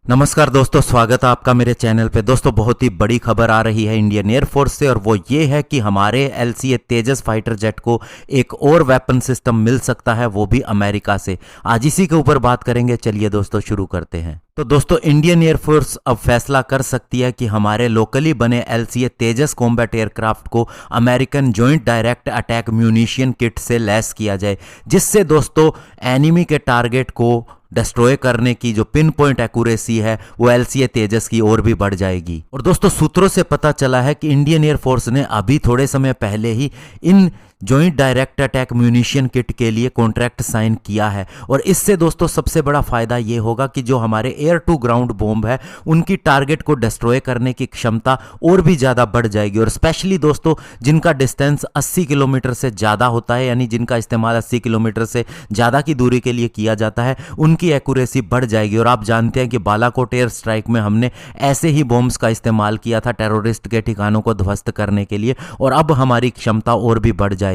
नमस्कार दोस्तों, स्वागत है आपका मेरे चैनल पे। दोस्तों, बहुत ही बड़ी खबर आ रही है इंडियन एयरफोर्स से और वो ये है कि हमारे LCA तेजस फाइटर जेट को एक और वेपन सिस्टम मिल सकता है, वो भी अमेरिका से। आज इसी के ऊपर बात करेंगे। चलिए दोस्तों, शुरू करते हैं। तो दोस्तों, इंडियन एयरफोर्स अब फैसला कर सकती है कि हमारे लोकली बने LCA तेजस कॉम्बैट एयरक्राफ्ट को American joint direct attack munition kit से लैस किया जाए, जिससे दोस्तों एनिमी के टारगेट को डिस्ट्रॉय करने की जो पिन पॉइंट एक्यूरेसी है वो LCA तेजस की ओर भी बढ़ जाएगी। और दोस्तों, सूत्रों से पता चला है कि इंडियन एयरफोर्स ने अभी थोड़े समय पहले ही इन joint direct attack munition kit के लिए कॉन्ट्रैक्ट साइन किया है। और इससे दोस्तों सबसे बड़ा फायदा ये होगा कि जो हमारे एयर टू ग्राउंड बॉम्ब है उनकी टारगेट को डिस्ट्रॉय करने की क्षमता और भी ज़्यादा बढ़ जाएगी। और स्पेशली दोस्तों, जिनका डिस्टेंस 80 किलोमीटर से ज़्यादा होता है, यानी जिनका इस्तेमाल 80 किलोमीटर से ज़्यादा की दूरी के लिए किया जाता है, उनकी एक्यूरेसी बढ़ जाएगी। और आप जानते हैं कि बालाकोट एयर स्ट्राइक में हमने ऐसे ही बॉम्ब्स का इस्तेमाल किया था टेररिस्ट के ठिकानों को ध्वस्त करने के लिए, और अब हमारी क्षमता और भी बढ़ जाएगी।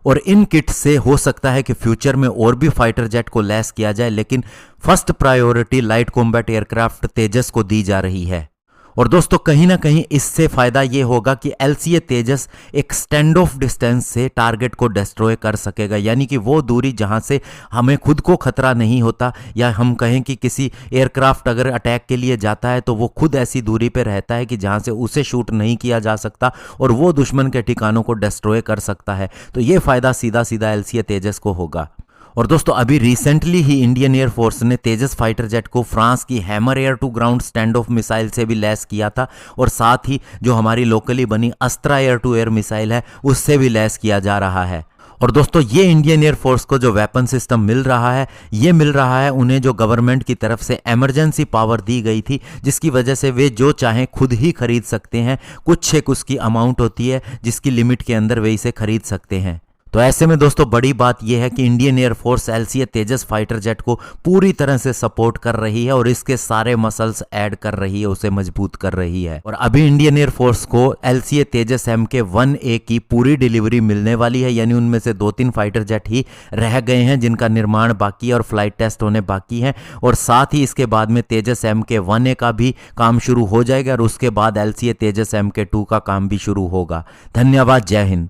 और इन किट से हो सकता है कि फ्यूचर में और भी फाइटर जेट को लैस किया जाए, लेकिन first priority light combat aircraft Tejas को दी जा रही है। और दोस्तों, कहीं ना कहीं इससे फायदा ये होगा कि LCA तेजस एक स्टैंड ऑफ डिस्टेंस से टारगेट को डिस्ट्रॉय कर सकेगा, यानी कि वो दूरी जहां से हमें खुद को खतरा नहीं होता, या हम कहें कि किसी एयरक्राफ्ट अगर अटैक के लिए जाता है तो वो खुद ऐसी दूरी पे रहता है कि जहां से उसे शूट नहीं किया जा सकता और वो दुश्मन के ठिकानों को डिस्ट्रॉय कर सकता है। तो ये फायदा सीधा सीधा LCA तेजस को होगा। और दोस्तों, अभी रिसेंटली ही इंडियन एयरफोर्स ने तेजस फाइटर जेट को फ्रांस की Hammer air to ground stand off missile से भी लैस किया था, और साथ ही जो हमारी लोकली बनी Astra air to air missile है उससे भी लैस किया जा रहा है। और दोस्तों, ये इंडियन एयरफोर्स को जो वेपन सिस्टम मिल रहा है, ये मिल रहा है उन्हें जो गवर्नमेंट की तरफ से इमरजेंसी पावर दी गई थी, जिसकी वजह से वे जो चाहें खुद ही खरीद सकते हैं। कुछ एक उसकी अमाउंट होती है जिसकी लिमिट के अंदर वे इसे खरीद सकते हैं। तो ऐसे में दोस्तों, बड़ी बात यह है कि इंडियन एयरफोर्स LCA तेजस फाइटर जेट को पूरी तरह से सपोर्ट कर रही है और इसके सारे मसल्स ऐड कर रही है, उसे मजबूत कर रही है। और अभी इंडियन एयरफोर्स को LCA तेजस MK-1A की पूरी डिलीवरी मिलने वाली है, यानी उनमें से 2-3 फाइटर जेट ही रह गए हैं जिनका निर्माण बाकी है और फ्लाइट टेस्ट होने बाकी है। और साथ ही इसके बाद में तेजस MK-1A का भी काम शुरू हो जाएगा और उसके बाद LCA तेजस MK-2 का काम भी शुरू होगा। धन्यवाद। जय हिंद।